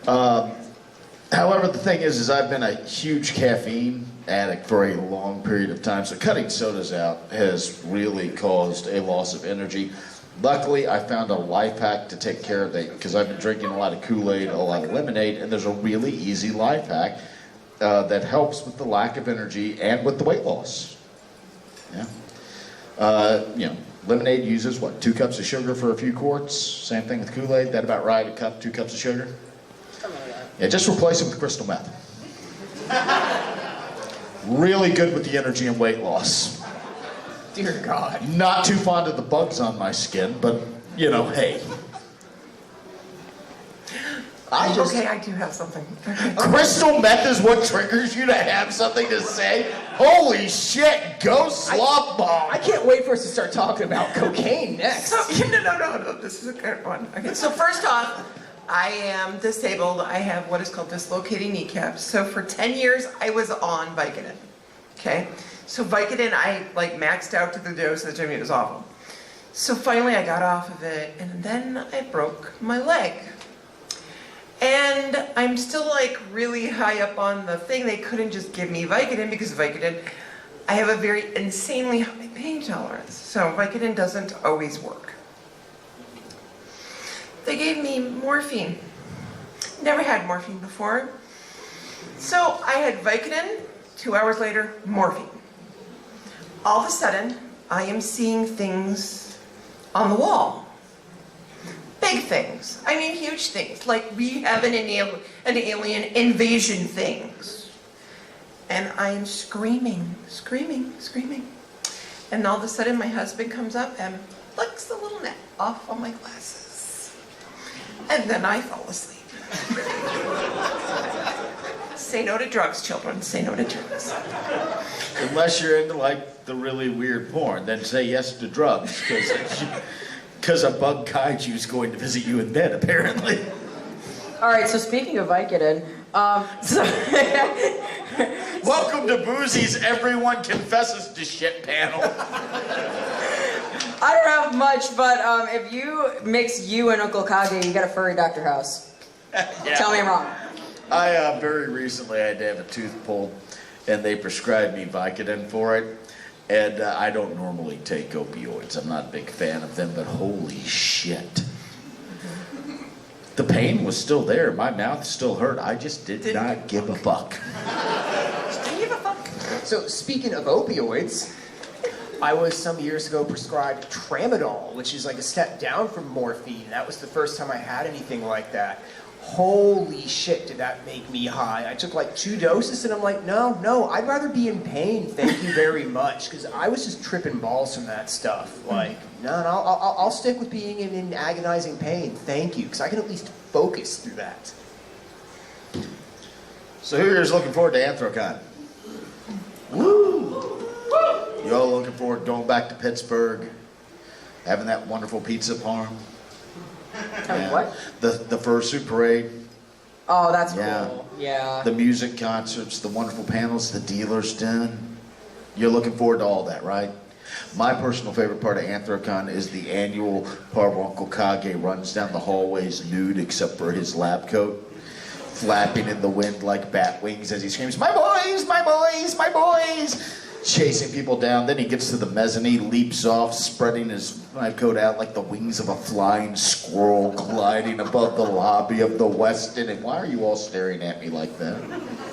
out. However, the thing is I've been a huge caffeine addict for a long period of time, so cutting sodas out has really caused a loss of energy. Luckily, I found a life hack to take care of that, because I've been drinking a lot of Kool-Aid, a lot of lemonade, and there's a really easy life hack that helps with the lack of energy and with the weight loss. Yeah. Lemonade uses, 2 cups of sugar for a few quarts? Same thing with Kool-Aid, that about right, 2 cups of sugar? Yeah, just replace them with crystal meth. Really good with the energy and weight loss. Dear God. Not too fond of the bugs on my skin, but, hey. I do have something. Okay. Crystal meth is what triggers you to have something to say? Holy shit, go sloth bomb. I can't wait for us to start talking about cocaine next. So, no, this is a good one. Okay, so first off, I am disabled. I have what is called dislocated kneecaps. So for 10 years, I was on Vicodin. Okay? So Vicodin, I maxed out to the dosage. I mean, it was awful. So finally, I got off of it, and then I broke my leg. And I'm still really high up on the thing. They couldn't just give me Vicodin because Vicodin, I have a very insanely high pain tolerance. So Vicodin doesn't always work. They gave me morphine. Never had morphine before. So I had Vicodin, 2 hours later, morphine. All of a sudden, I am seeing things on the wall. Big things. I mean, huge things. Like we have an alien invasion things. And I'm screaming. And all of a sudden, my husband comes up and plucks the little net off on my glasses. And then I fall asleep. Say no to drugs, children. Say no to drugs. Unless you're into the really weird porn, then say yes to drugs, because a bug kaiju is going to visit you in bed, apparently. All right, so speaking of Vicodin, Welcome to Boozy's Everyone Confesses to Shit panel. I don't have much, but if you mix you and Uncle Kage, you get a furry Dr. House. Yeah. Tell me I'm wrong. I very recently had to have a tooth pulled, and they prescribed me Vicodin for it. And I don't normally take opioids. I'm not a big fan of them, but holy shit. The pain was still there. My mouth still hurt. I just did not give a fuck. Didn't give a fuck. So speaking of opioids, I was some years ago prescribed tramadol, which is like a step down from morphine. That was the first time I had anything like that. Holy shit, did that make me high. I took 2 doses and I'm like, no, I'd rather be in pain, thank you very much. Because I was just tripping balls from that stuff. No, I'll stick with being in agonizing pain, thank you. Because I can at least focus through that. So who here's looking forward to Anthrocon? Woo! You all looking forward to going back to Pittsburgh, having that wonderful pizza parm? What? The fursuit parade, Oh, that's Yeah. cool. Yeah. the music concerts, the wonderful panels, the dealer's den. You're looking forward to all that, right? My personal favorite part of Anthrocon is the annual part where Uncle Kage runs down the hallways nude except for his lab coat, flapping in the wind like bat wings as he screams, "My boys, my boys, my boys!" chasing people down. Then he gets to the mezzanine, leaps off, spreading his lab coat out like the wings of a flying squirrel gliding above the lobby of the Westin. And why are you all staring at me like that?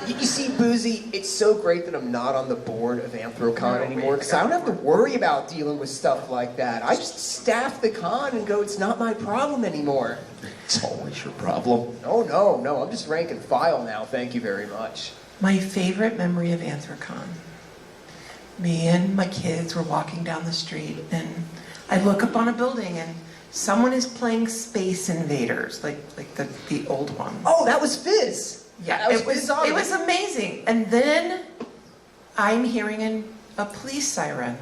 You see, Boozy, it's so great that I'm not on the board of Anthrocon anymore, because I don't have to worry about dealing with stuff like that. I just staff the con and go, it's not my problem anymore. It's always your problem. Oh, no, I'm just rank and file now, thank you very much. My favorite memory of Anthrocon. Me and my kids were walking down the street, and I look up on a building, and someone is playing Space Invaders, like the old one. Oh, that was Fizz! Yeah, that it was amazing. And then I'm hearing a police siren,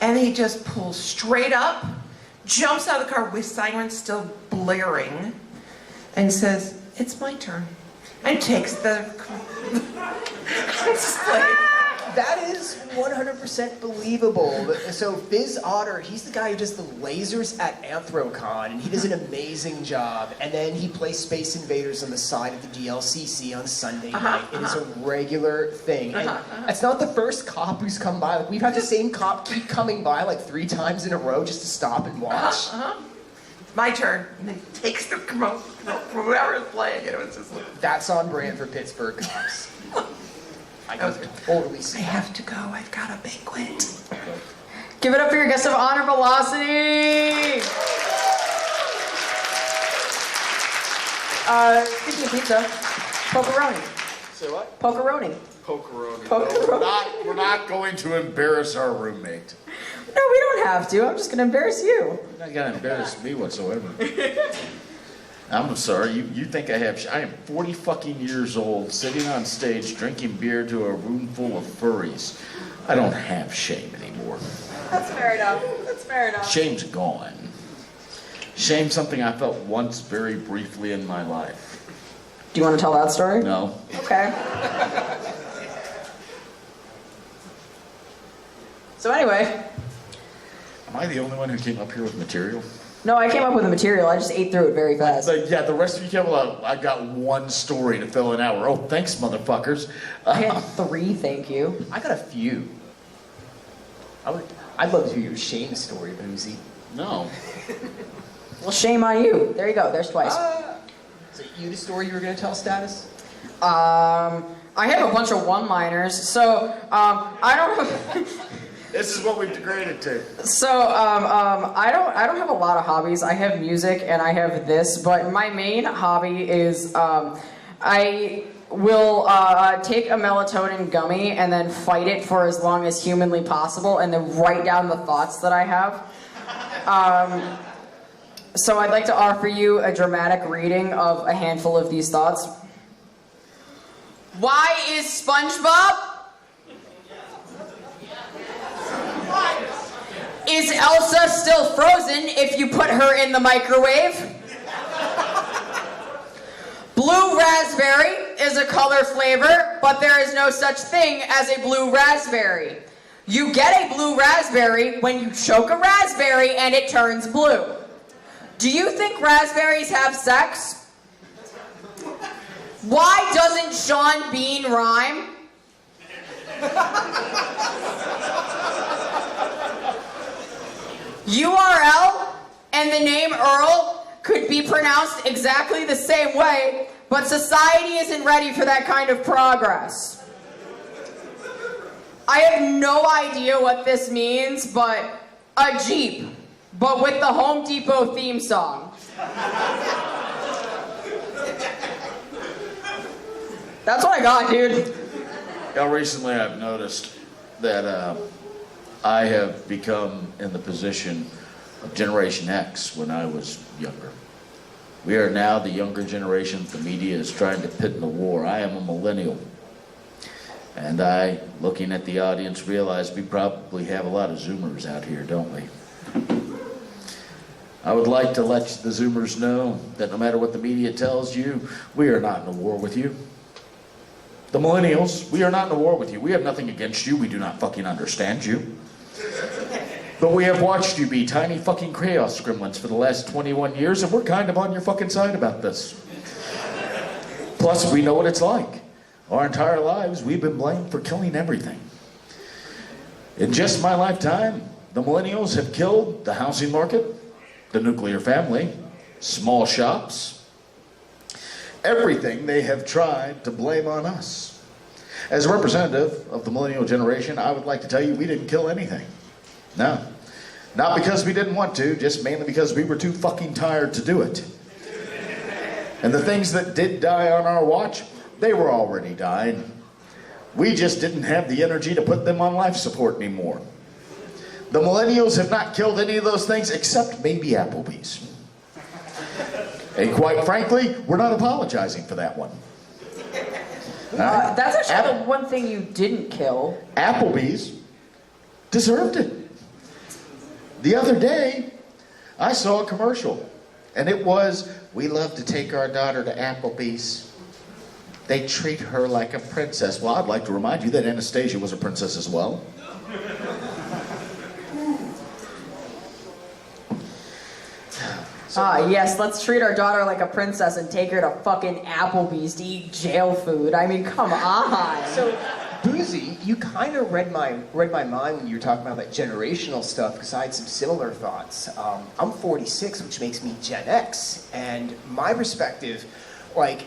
and he just pulls straight up, jumps out of the car with siren still blaring, and says, "It's my turn," and takes the. It's just like, That is 100% believable. So Fizz Otter, he's the guy who does the lasers at Anthrocon, and he does an amazing job. And then he plays Space Invaders on the side of the DLCC on Sunday night. It is a regular thing. And it's not the first cop who's come by. Like, we've had the same cop keep coming by like 3 times in a row just to stop and watch. my turn. And then takes the remote from whoever is playing it. It was just like, That's on brand for Pittsburgh cops. I can totally see I have to go. I've got a banquet. Give it up for your guest of honor, Velocity! Speaking of pizza, pokeroni. Say what? Pokeroni. Pokeroni. Pokeroni. We're not going to embarrass our roommate. No, we don't have to. I'm just going to embarrass you. You're not going to embarrass me whatsoever. I'm sorry, you think I have... I am 40 fucking years old, sitting on stage, drinking beer to a room full of furries. I don't have shame anymore. That's fair enough. That's fair enough. Shame's gone. Shame's something I felt once very briefly in my life. Do you want to tell that story? No. Okay. So anyway... Am I the only one who came up here with material? No, I came up with the material. I just ate through it very fast. Yeah, the rest of you came up, I got one story to fill an hour. Oh, thanks, motherfuckers. I had 3, thank you. I got a few. I'd love to hear your shame story, Boozy. No. Well, shame on you. There you go. There's twice. Is it you the story you were going to tell, Status? I have a bunch of one-liners. So, I don't have... This is what we've degraded to. So, I don't have a lot of hobbies. I have music and I have this, but my main hobby is, I will take a melatonin gummy and then fight it for as long as humanly possible and then write down the thoughts that I have. So I'd like to offer you a dramatic reading of a handful of these thoughts. Why is SpongeBob? Is Elsa still frozen if you put her in the microwave? Blue raspberry is a color flavor, but there is no such thing as a blue raspberry. You get a blue raspberry when you choke a raspberry and it turns blue. Do you think raspberries have sex? Why doesn't Sean Bean rhyme? URL and the name Earl could be pronounced exactly the same way, but society isn't ready for that kind of progress. I have no idea what this means, but a Jeep, but with the Home Depot theme song. That's what I got, dude. Now, recently I've noticed that I have become in the position of Generation X when I was younger. We are now the younger generation the media is trying to pit in the war. I am a millennial. And I, looking at the audience, realize we probably have a lot of Zoomers out here, don't we? I would like to let the Zoomers know that no matter what the media tells you, we are not in a war with you. The millennials, we are not in a war with you. We have nothing against you. We do not fucking understand you. But we have watched you be tiny fucking chaos gremlins for the last 21 years, and we're kind of on your fucking side about this. Plus, we know what it's like. Our entire lives, we've been blamed for killing everything. In just my lifetime, the millennials have killed the housing market, the nuclear family, small shops, everything they have tried to blame on us. As a representative of the millennial generation, I would like to tell you we didn't kill anything. No. Not because we didn't want to, just mainly because we were too fucking tired to do it. And the things that did die on our watch, they were already dying. We just didn't have the energy to put them on life support anymore. The millennials have not killed any of those things except maybe Applebee's. And quite frankly, we're not apologizing for that one. That's actually the one thing you didn't kill. Applebee's deserved it. The other day, I saw a commercial, and it was, we love to take our daughter to Applebee's. They treat her like a princess. Well, I'd like to remind you that Anastasia was a princess as well. Yes, let's treat our daughter like a princess and take her to fucking Applebee's to eat jail food. I mean, come on. So, Boozy, you kind of read my mind when you were talking about that generational stuff, because I had some similar thoughts. I'm 46, which makes me Gen X, and my perspective, like,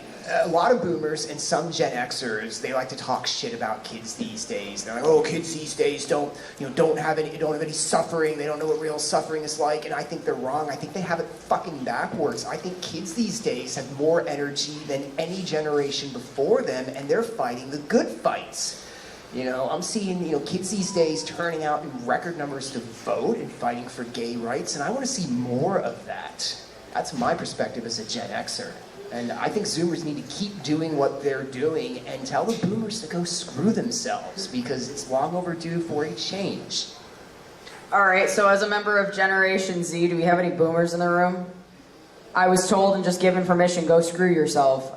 a lot of boomers and some Gen Xers, they like to talk shit about kids these days. They're like, oh, kids these days don't have any suffering. They don't know what real suffering is like. And I think they're wrong. I think they have it fucking backwards. I think kids these days have more energy than any generation before them, and they're fighting the good fights. I'm seeing, kids these days turning out in record numbers to vote and fighting for gay rights, and I want to see more of that. That's my perspective as a Gen Xer. And I think Zoomers need to keep doing what they're doing and tell the boomers to go screw themselves, because it's long overdue for a change. All right, so as a member of Generation Z, do we have any boomers in the room? I was told and just given permission, go screw yourself.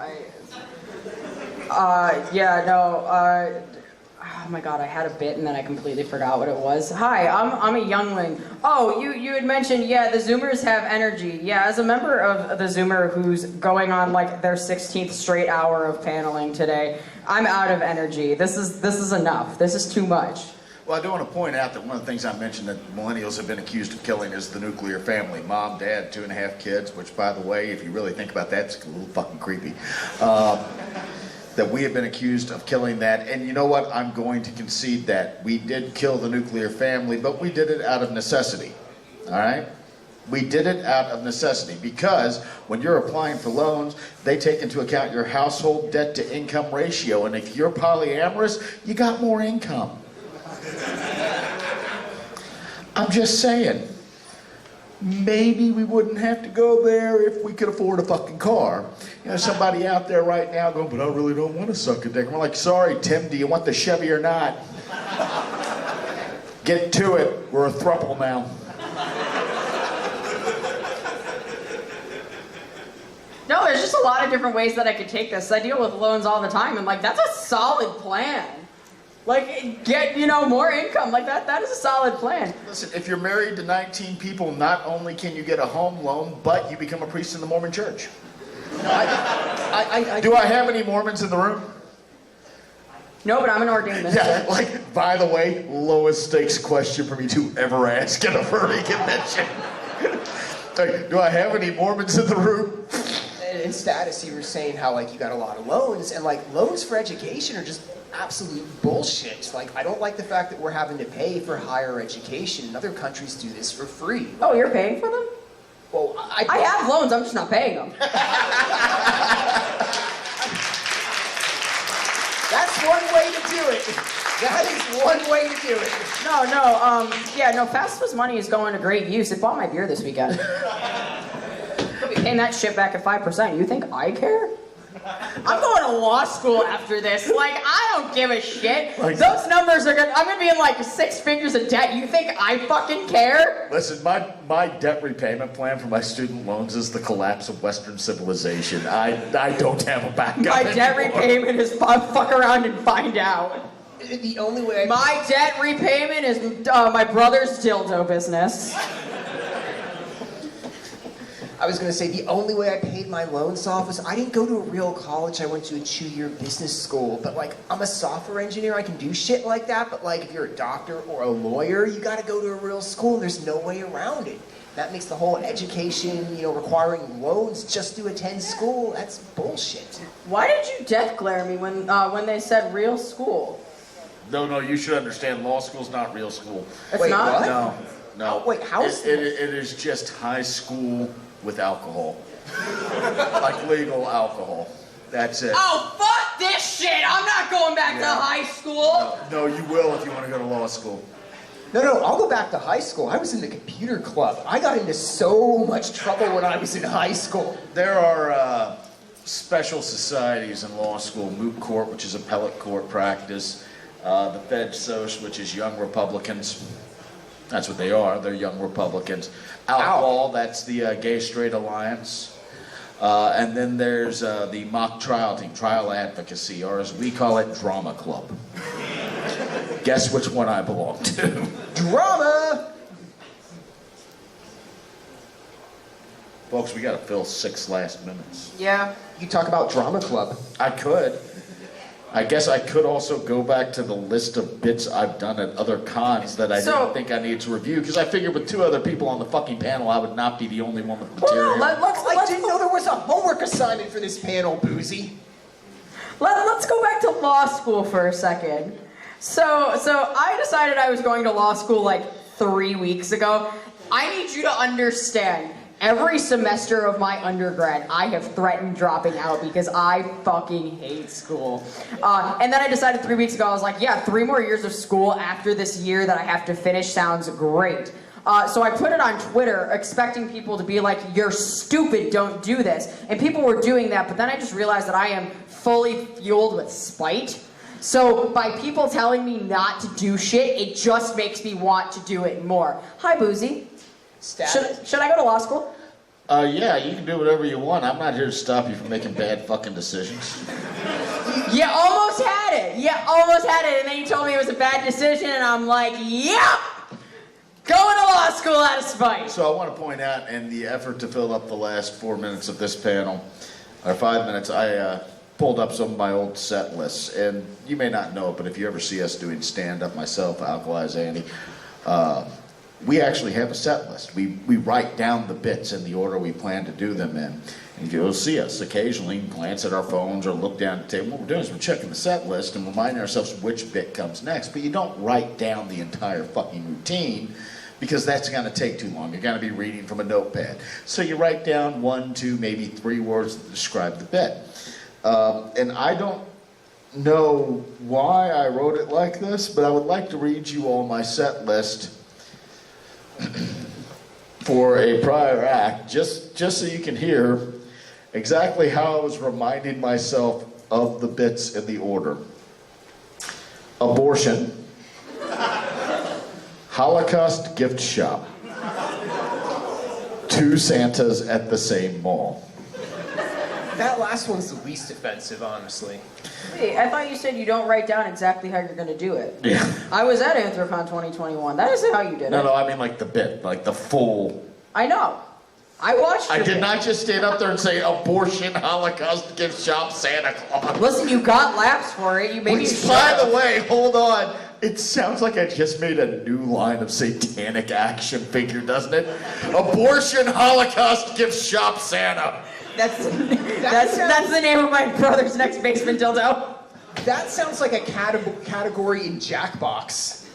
Oh my god, I had a bit and then I completely forgot what it was. Hi, I'm a youngling. Oh, you had mentioned, yeah, the Zoomers have energy. Yeah, as a member of the Zoomer who's going on like their 16th straight hour of paneling today, I'm out of energy. This is enough. This is too much. Well, I do want to point out that one of the things I mentioned that millennials have been accused of killing is the nuclear family. Mom, dad, 2.5 kids, which, by the way, if you really think about that, it's a little fucking creepy. That we have been accused of killing that. And you know what? I'm going to concede that. We did kill the nuclear family, but we did it out of necessity. All right? We did it out of necessity because when you're applying for loans, they take into account your household debt to income ratio. And if you're polyamorous, you got more income. I'm just saying. Maybe we wouldn't have to go there if we could afford a fucking car. Somebody out there right now going, but I really don't want to suck a dick. And we're like, sorry, Tim, do you want the Chevy or not? Get to it. We're a throuple now. No, there's just a lot of different ways that I could take this. I deal with loans all the time, and that's a solid plan. Get, more income. That is a solid plan. Listen, if you're married to 19 people, not only can you get a home loan, but you become a priest in the Mormon church. Do I have any Mormons in the room? No, but I'm an ordained minister. Yeah, by the way, lowest stakes question for me to ever ask at a furry convention. Do I have any Mormons in the room? In status, you were saying how you got a lot of loans, and loans for education are just absolute bullshit. I don't like the fact that we're having to pay for higher education. Other countries do this for free. Oh, you're paying for them? Well, I have loans, I'm just not paying them. That's one way to do it. That is one way to do it. No, Festivus money is going to great use. It bought my beer this weekend. Could be paying paying that shit back at 5%. You think I care? I'm going to law school after this. Like, I don't give a shit. Like, those numbers are I'm gonna be in like 6 figures of debt. You think I fucking care? Listen, my debt repayment plan for my student loans is the collapse of Western civilization. I don't have a backup My debt anymore. repayment is fuck around and find out. The only way My debt repayment is my brother's dildo business. I was going to say, the only way I paid my loans off was I didn't go to a real college. I went to a 2-year business school. But, like, I'm a software engineer. I can do shit like that. But, like, if you're a doctor or a lawyer, you got to go to a real school. There's no way around it. That makes the whole education, requiring loans just to attend school. That's bullshit. Why did you death glare me when they said real school? No, you should understand. Law school's not real school. It's Wait, not? what? No. Wait, how is it is just high school with alcohol. Like legal alcohol. That's it. Oh, fuck this shit! I'm not going back to high school! No, you will if you want to go to law school. No, I'll go back to high school. I was in the computer club. I got into so much trouble when I was in high school. There are special societies in law school. Moot court, which is appellate court practice. The Fed Soc, which is young Republicans. That's what they are. They're young Republicans. Outlaw, that's the Gay Straight Alliance. And then there's the mock trial team, trial advocacy, or as we call it, drama club. Guess which one I belong to? Drama! Folks, we got to fill 6 last minutes. Yeah. You talk about drama club. I could. I guess I could also go back to the list of bits I've done at other cons that I didn't think I needed to review, because I figured with 2 other people on the fucking panel, I would not be the only one with material. I didn't know there was a homework assignment for this panel, Boozy. Let's go back to law school for a second. So I decided I was going to law school like 3 weeks ago. I need you to understand. Every semester of my undergrad, I have threatened dropping out because I fucking hate school. And then I decided 3 weeks ago, I was like, yeah, 3 more years of school after this year that I have to finish sounds great. So I put it on Twitter, expecting people to be like, you're stupid, don't do this. And people were doing that, but then I just realized that I am fully fueled with spite. So by people telling me not to do shit, it just makes me want to do it more. Hi, Boozy. Should I go to law school? Yeah, you can do whatever you want. I'm not here to stop you from making bad fucking decisions. You almost had it. And then you told me it was a bad decision, and I'm like, yep! Going to law school out of spite. So I want to point out, in the effort to fill up the last 4 minutes of this panel, or 5 minutes, I pulled up some of my old set lists. And you may not know it, but if you ever see us doing stand-up, myself, Alkalize Andy, we actually have a set list. We write down the bits in the order we plan to do them in. And you'll see us occasionally glance at our phones or look down at the table. What we're doing is we're checking the set list and reminding ourselves which bit comes next. But you don't write down the entire fucking routine, because that's going to take too long. You're going to be reading from a notepad. So you write down 1, 2, maybe 3 words that describe the bit. And I don't know why I wrote it like this, but I would like to read you all my set list for a prior act, just so you can hear exactly how I was reminding myself of the bits in the order. Abortion. Holocaust gift shop. 2 Santas at the same mall. That last one's the least offensive, honestly. Wait, I thought you said you don't write down exactly how you're going to do it. Yeah. I was at Anthrocon 2021. That isn't how you did it. No, I mean like the bit, like the full. I know. I watched I your did bit. not just stand up there and say abortion, Holocaust gift shop, Santa Claus. Listen, you got laps for it. You maybe. Which, by the way, hold on. It sounds like I just made a new line of satanic action figure, doesn't it? Abortion, Holocaust gift shop, Santa. That's the name of my brother's next basement dildo. That sounds like a category in Jackbox.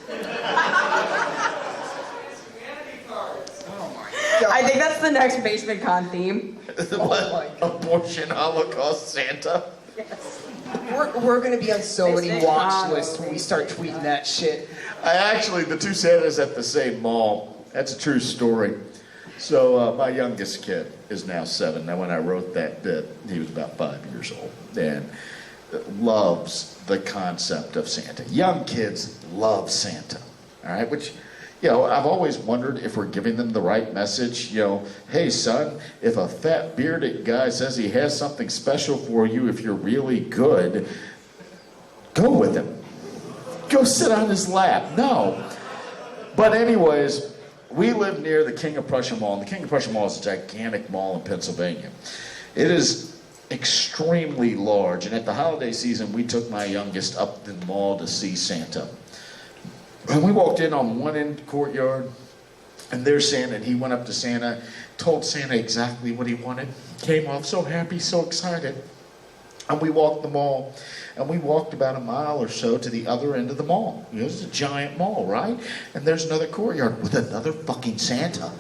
I think that's the next basement con theme. What? Abortion, Holocaust, Santa. Yes. We're gonna be on so many Basement watch con. lists when we start tweeting that shit. The 2 Santas at the same mall. That's a true story. So my youngest kid is now 7. Now when I wrote that bit, he was about 5 years old and loves the concept of Santa. Young kids love Santa, all right? Which, you know, I've always wondered if we're giving them the right message. You know, hey son, if a fat bearded guy says he has something special for you, if you're really good, go with him. Go sit on his lap. No. But anyways, we live near the King of Prussia Mall, and the King of Prussia Mall is a gigantic mall in Pennsylvania. It is extremely large, and at the holiday season, we took my youngest up the mall to see Santa. And we walked in on one end courtyard, and there's Santa, and he went up to Santa, told Santa exactly what he wanted, came off so happy, so excited. And we walked the mall, and we walked about a mile or so to the other end of the mall. You know, it's a giant mall, right? And there's another courtyard with another fucking Santa.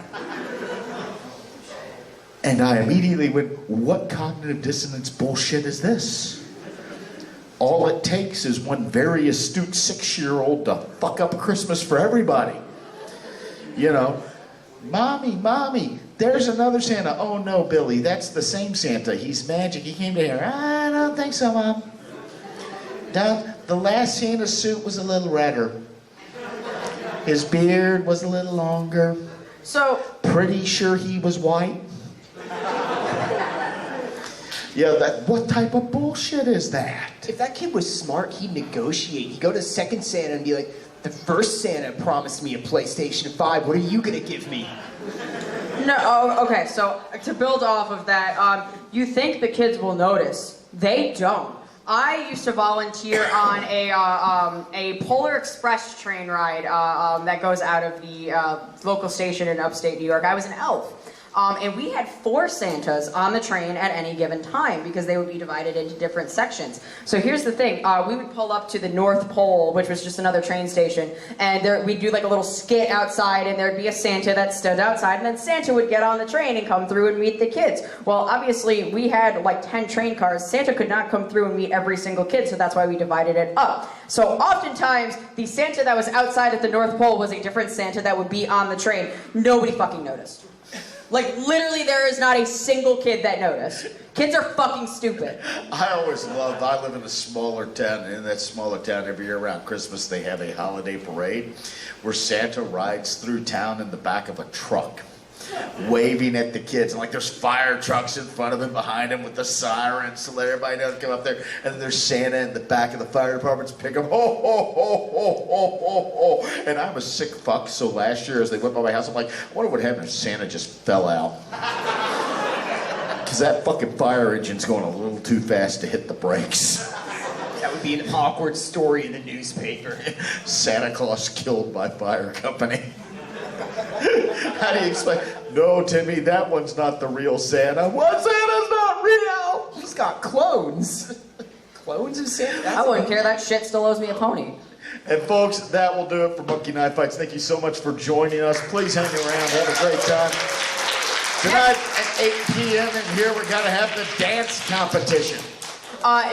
And I immediately went, what cognitive dissonance bullshit is this? All it takes is one very astute 6-year-old to fuck up Christmas for everybody. You know, Mommy, there's another Santa. Oh no, Billy, that's the same Santa. He's magic. He came to here. I don't think so, Mom. The last Santa's suit was a little redder. His beard was a little longer. So, pretty sure he was white. Yeah, what type of bullshit is that? If that kid was smart, he'd negotiate. He'd go to second Santa and be like, the first Santa promised me a PlayStation 5. What are you gonna give me? no, okay, so to build off of that, you think the kids will notice. They don't. I used to volunteer on a Polar Express train ride that goes out of the local station in upstate New York. I was an elf. And we had 4 Santas on the train at any given time because they would be divided into different sections. So here's the thing, we would pull up to the North Pole, which was just another train station, and we'd do like a little skit outside, and there'd be a Santa that stood outside, and then Santa would get on the train and come through and meet the kids. Well, obviously, we had like 10 train cars. Santa could not come through and meet every single kid, so that's why we divided it up. So oftentimes, the Santa that was outside at the North Pole was a different Santa that would be on the train. Nobody fucking noticed. Like, literally, there is not a single kid that noticed. Kids are fucking stupid. I live in a smaller town, and in that smaller town, every year around Christmas, they have a holiday parade where Santa rides through town in the back of a truck, waving at the kids. And like, there's fire trucks in front of him, behind him with the sirens to let everybody know to come up there. And then there's Santa in the back of the fire department's pick him, ho, ho, ho, ho, ho, ho, ho. And I'm a sick fuck, so last year as they went by my house, I'm like, I wonder what happened if Santa just fell out. Because that fucking fire engine's going a little too fast to hit the brakes. That would be an awkward story in the newspaper. Santa Claus killed by fire company. How do you explain? No, Timmy, that one's not the real Santa. What? Santa's not real! He's got clones. Clones of Santa? That's I wouldn't care, that shit still owes me a pony. And folks, that will do it for Monkey Knife Fights. Thank you so much for joining us. Please hang around. Have a great time. Tonight at 8 p.m. in here, we're going to have the dance competition.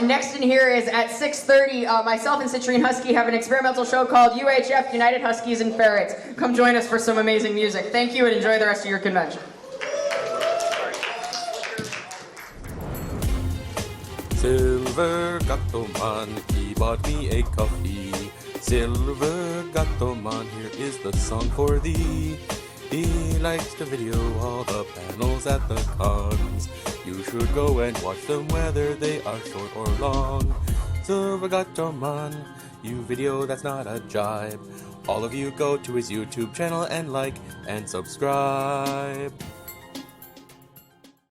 Next in here is at 6:30, myself and Citrine Husky have an experimental show called UHF, United Huskies and Ferrets. Come join us for some amazing music. Thank you and enjoy the rest of your convention. Silver Gato Man, he bought me a coffee. Silver Gato Man, here is the song for thee. He likes to video all the panels at the cons. You should go and watch them whether they are short or long. Silver Gato Man, you video that's not a jibe. All of you go to his YouTube channel and like and subscribe.